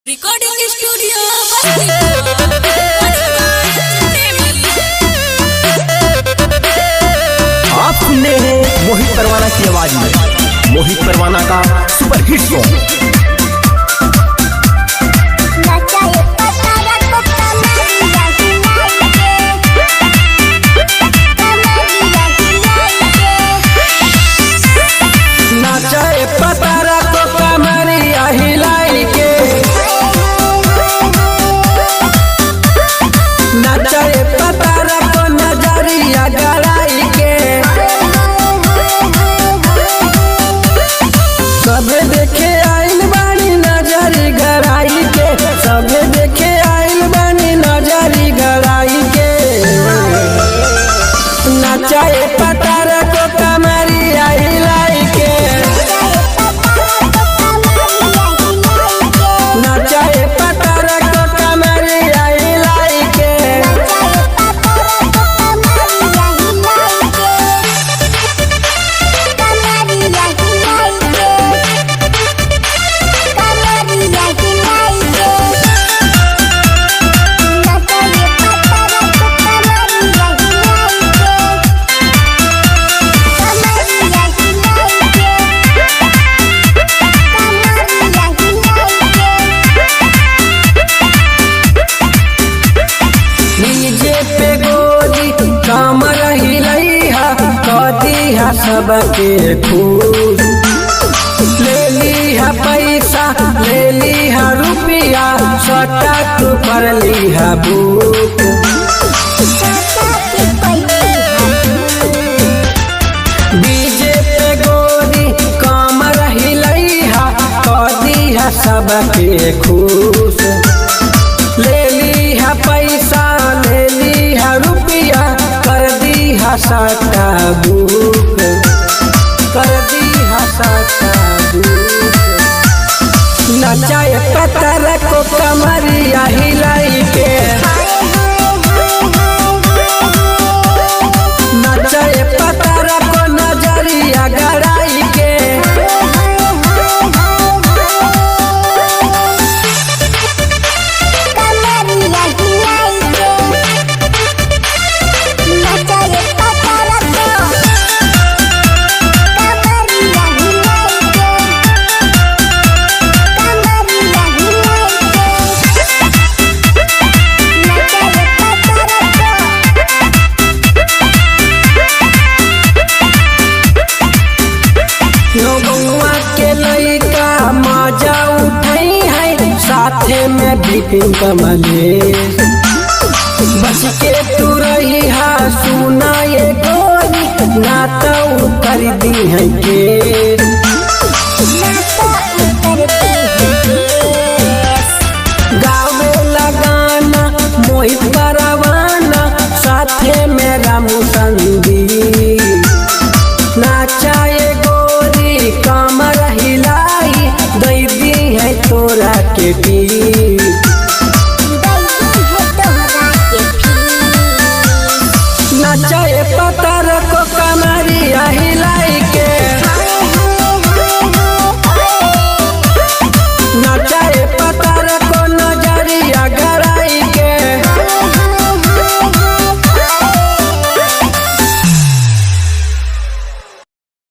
Recording studio आप सुन रहे हैं मोहित परवाना की आवाज में मोहित परवाना का सुपर हिट सॉन्ग। चाहे पतार को कमरिया हिलाई के नचाए पतार को कमरिया हिलाई के सबके खुश ले लिहा पैसा ले लिहा रुपया सटा तू कर लिहा बुक डीजे पे गोरी कमर हिलैहा कर दिहा सबके खुश ले लिहा पैसा ले लिहा रुपया कर दिहा सटा बुक कर दिहा सटा बुक नचाए पत्थर को कमरिया हिलाई के नचाए पत्थर को नजरिया गड़ाई के साथे में बिपिन कमलेश बच के तू रही हा सुना ये गोरी ना तो कर दी है के